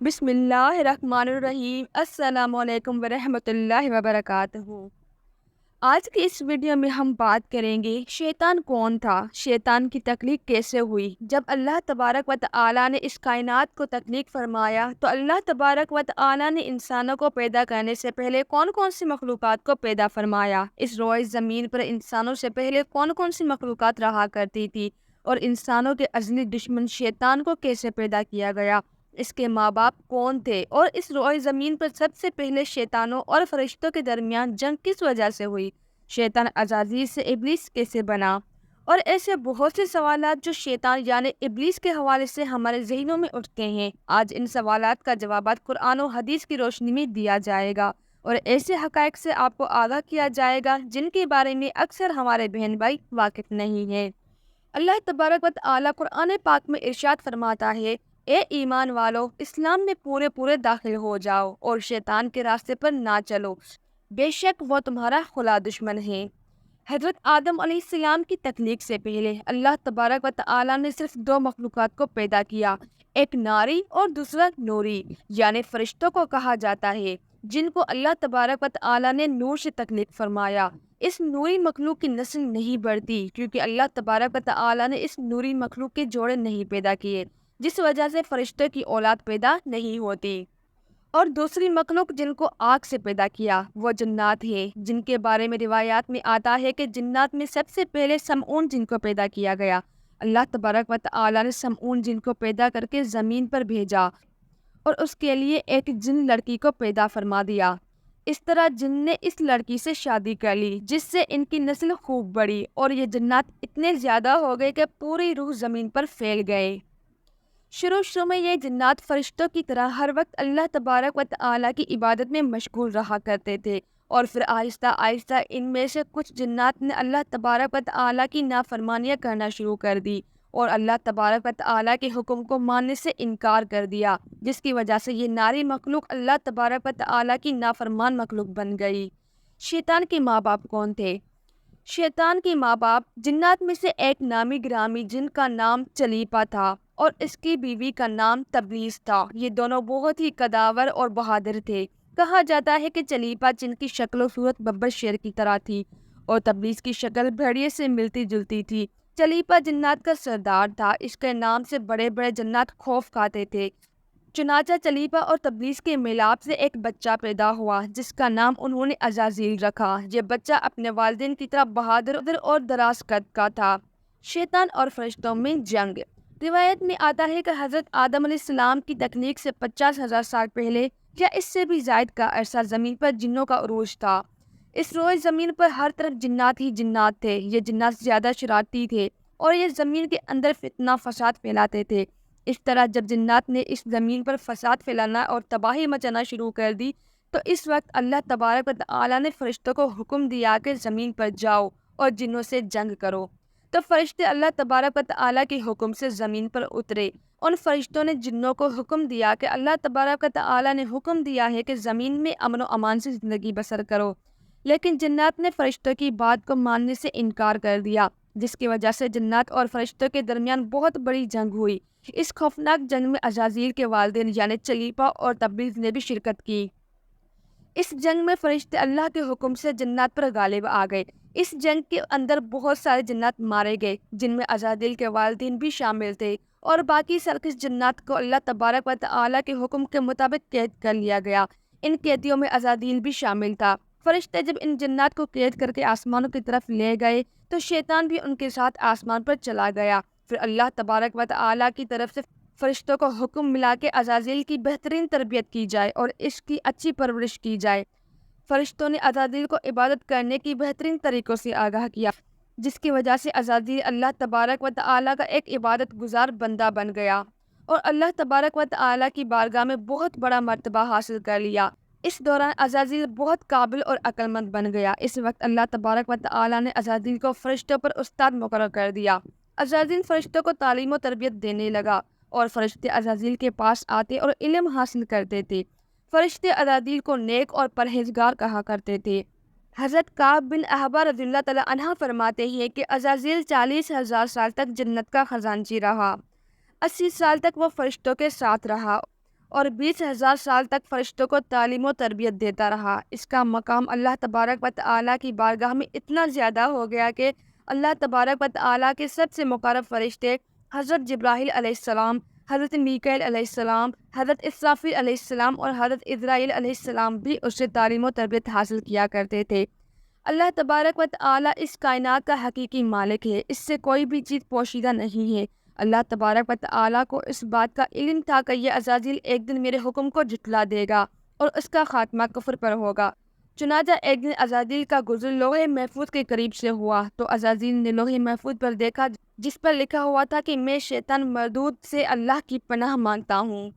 بسم اللہ الرحمن الرحیم۔ السلام علیکم ورحمۃ اللہ وبرکاتہ۔ آج کی اس ویڈیو میں ہم بات کریں گے شیطان کون تھا، شیطان کی تخلیق کیسے ہوئی۔ جب اللہ تبارک و تعالیٰ نے اس کائنات کو تخلیق فرمایا تو اللہ تبارک و تعالیٰ نے انسانوں کو پیدا کرنے سے پہلے کون کون سی مخلوقات کو پیدا فرمایا، اس روئے زمین پر انسانوں سے پہلے کون کون سی مخلوقات رہا کرتی تھی، اور انسانوں کے ازلی دشمن شیطان کو کیسے پیدا کیا گیا، اس کے ماں باپ کون تھے، اور اس روئے زمین پر سب سے پہلے شیطانوں اور فرشتوں کے درمیان جنگ کس وجہ سے ہوئی، شیطان عزازیل سے ابلیس کیسے بنا، اور ایسے بہت سے سوالات جو شیطان یعنی ابلیس کے حوالے سے ہمارے ذہنوں میں اٹھتے ہیں۔ آج ان سوالات کا جوابات قرآن و حدیث کی روشنی میں دیا جائے گا، اور ایسے حقائق سے آپ کو آگاہ کیا جائے گا جن کے بارے میں اکثر ہمارے بہن بھائی واقف نہیں ہیں۔ اللہ تبارک و تعالیٰ قرآن پاک میں ارشاد فرماتا ہے، اے ایمان والو، اسلام میں پورے داخل ہو جاؤ اور شیطان کے راستے پر نہ چلو، بے شک وہ تمہارا کھلا دشمن ہے۔ حضرت آدم علیہ السلام کی تخلیق سے پہلے اللہ تبارک و تعالیٰ نے صرف دو مخلوقات کو پیدا کیا، ایک ناری اور دوسرا نوری، یعنی فرشتوں کو کہا جاتا ہے، جن کو اللہ تبارک و تعالیٰ نے نور سے تخلیق فرمایا۔ اس نوری مخلوق کی نسل نہیں بڑھتی کیونکہ اللہ تبارک و تعالیٰ نے اس نوری مخلوق کے جوڑے نہیں پیدا کیے، جس وجہ سے فرشتوں کی اولاد پیدا نہیں ہوتی۔ اور دوسری مخلوق جن کو آگ سے پیدا کیا وہ جنات ہیں، جن کے بارے میں روایات میں آتا ہے کہ جنات میں سب سے پہلے سمعون جن کو پیدا کیا گیا۔ اللہ تبارک و تعالیٰ نے سمعون جن کو پیدا کر کے زمین پر بھیجا اور اس کے لیے ایک جن لڑکی کو پیدا فرما دیا۔ اس طرح جن نے اس لڑکی سے شادی کر لی، جس سے ان کی نسل خوب بڑھی، اور یہ جنات اتنے زیادہ ہو گئے کہ پوری روح زمین پر پھیل گئے۔ شروع میں یہ جنات فرشتوں کی طرح ہر وقت اللہ تبارک و تعالیٰ کی عبادت میں مشغول رہا کرتے تھے، اور پھر آہستہ آہستہ ان میں سے کچھ جنات نے اللہ تبارک و تعالیٰ کی نافرمانیاں کرنا شروع کر دی اور اللہ تبارک و تعالیٰ کے حکم کو ماننے سے انکار کر دیا، جس کی وجہ سے یہ ناری مخلوق اللہ تبارک و تعالیٰ کی نافرمان مخلوق بن گئی۔ شیطان کے ماں باپ کون تھے؟ شیطان کے ماں باپ جنات میں سے ایک نامی گرامی جن کا نام چلیپا تھا اور اس کی بیوی کا نام تبلیس تھا۔ یہ دونوں بہت ہی قداور اور بہادر تھے۔ کہا جاتا ہے کہ چلیپا جن کی شکل و صورت ببر شیر کی طرح تھی اور تبلیس کی شکل بھیڑیے سے ملتی جلتی تھی۔ چلیپا جنات کا سردار تھا، اس کے نام سے بڑے بڑے جنات خوف کھاتے تھے۔ چنانچہ چلیپا اور تبلیس کے میلاب سے ایک بچہ پیدا ہوا جس کا نام انہوں نے عزازیل رکھا۔ یہ بچہ اپنے والدین کی طرح بہادر اور دراز قد کا تھا۔ شیطان اور فرشتوں میں جنگ۔ روایت میں آتا ہے کہ حضرت آدم علیہ السلام کی تخلیق سے 50,000 سال پہلے یا اس سے بھی زائد کا عرصہ زمین پر جنوں کا عروج تھا۔ اس روئے زمین پر ہر طرف جنات ہی جنات تھے۔ یہ جنات زیادہ شرارتی تھے اور یہ زمین کے اندر فتنہ فساد پھیلاتے تھے۔ اس طرح جب جنات نے اس زمین پر فساد پھیلانا اور تباہی مچانا شروع کر دی تو اس وقت اللہ تبارک و تعالیٰ نے فرشتوں کو حکم دیا کہ زمین پر جاؤ اور جنوں سے جنگ کرو۔ تو فرشتے اللہ تبارک و تعالیٰ کے حکم سے زمین پر اترے۔ ان فرشتوں نے جنوں کو حکم دیا کہ اللہ تبارک و تعالیٰ نے حکم دیا ہے کہ زمین میں امن و امان سے زندگی بسر کرو، لیکن جنات نے فرشتوں کی بات کو ماننے سے انکار کر دیا، جس کی وجہ سے جنات اور فرشتوں کے درمیان بہت بڑی جنگ ہوئی۔ اس خوفناک جنگ میں عزازیل کے والدین یعنی چلیپا اور تبلیس نے بھی شرکت کی۔ اس جنگ میں فرشتے اللہ کے حکم سے جنات پر غالب آ گئے۔ اس جنگ کے اندر بہت سارے جنات مارے گئے، جن میں عزازیل کے والدین بھی شامل تھے، اور باقی سرکش جنات کو اللہ تبارک و تعالیٰ کے حکم کے مطابق قید کر لیا گیا۔ ان قیدیوں میں عزازیل بھی شامل تھا۔ فرشتے جب ان جنات کو قید کر کے آسمانوں کی طرف لے گئے تو شیطان بھی ان کے ساتھ آسمان پر چلا گیا۔ پھر اللہ تبارک و تعالیٰ کی طرف سے فرشتوں کو حکم ملا کہ عزازیل کی بہترین تربیت کی جائے اور اس کی اچھی پرورش کی جائے۔ فرشتوں نے عزازیل کو عبادت کرنے کی بہترین طریقوں سے آگاہ کیا، جس کی وجہ سے عزازیل اللہ تبارک و تعالیٰ کا ایک عبادت گزار بندہ بن گیا اور اللہ تبارک و تعالیٰ کی بارگاہ میں بہت بڑا مرتبہ حاصل کر لیا۔ اس دوران عزازیل بہت قابل اور عقل مند بن گیا۔ اس وقت اللہ تبارک و تعالیٰ نے عزازیل کو فرشتوں پر استاد مقرر کر دیا۔ عزازیل فرشتوں کو تعلیم و تربیت دینے لگا اور فرشتے عزازیل کے پاس آتے اور علم حاصل کرتے تھے۔ فرشتے عزازیل کو نیک اور پرہیزگار کہا کرتے تھے۔ حضرت کعب بن احبار رضی اللہ تعالیٰ عنہ فرماتے ہیں کہ عزازیل 40,000 سال تک جنت کا خزانچی رہا۔ 80 سال تک وہ فرشتوں کے ساتھ رہا اور 20,000 سال تک فرشتوں کو تعلیم و تربیت دیتا رہا۔ اس کا مقام اللہ تبارک و تعالیٰ کی بارگاہ میں اتنا زیادہ ہو گیا کہ اللہ تبارک و تعالیٰ کے سب سے مقرب فرشتے حضرت جبرائیل علیہ السلام، حضرت میکائیل علیہ السلام، حضرت اسرافیل علیہ السلام اور حضرت عزرائیل علیہ السلام بھی اس سے تعلیم و تربیت حاصل کیا کرتے تھے۔ اللہ تبارک و تعالیٰ اس کائنات کا حقیقی مالک ہے، اس سے کوئی بھی چیز پوشیدہ نہیں ہے۔ اللہ تبارک و تعالیٰ کو اس بات کا علم تھا کہ یہ عزازیل ایک دن میرے حکم کو جھٹلا دے گا اور اس کا خاتمہ کفر پر ہوگا۔ چنانچہ ایک دن عزازیل کا گزر لوح محفوظ کے قریب سے ہوا تو عزازیل نے لوح محفوظ پر دیکھا جس پر لکھا ہوا تھا کہ میں شیطان مردود سے اللہ کی پناہ مانگتا ہوں۔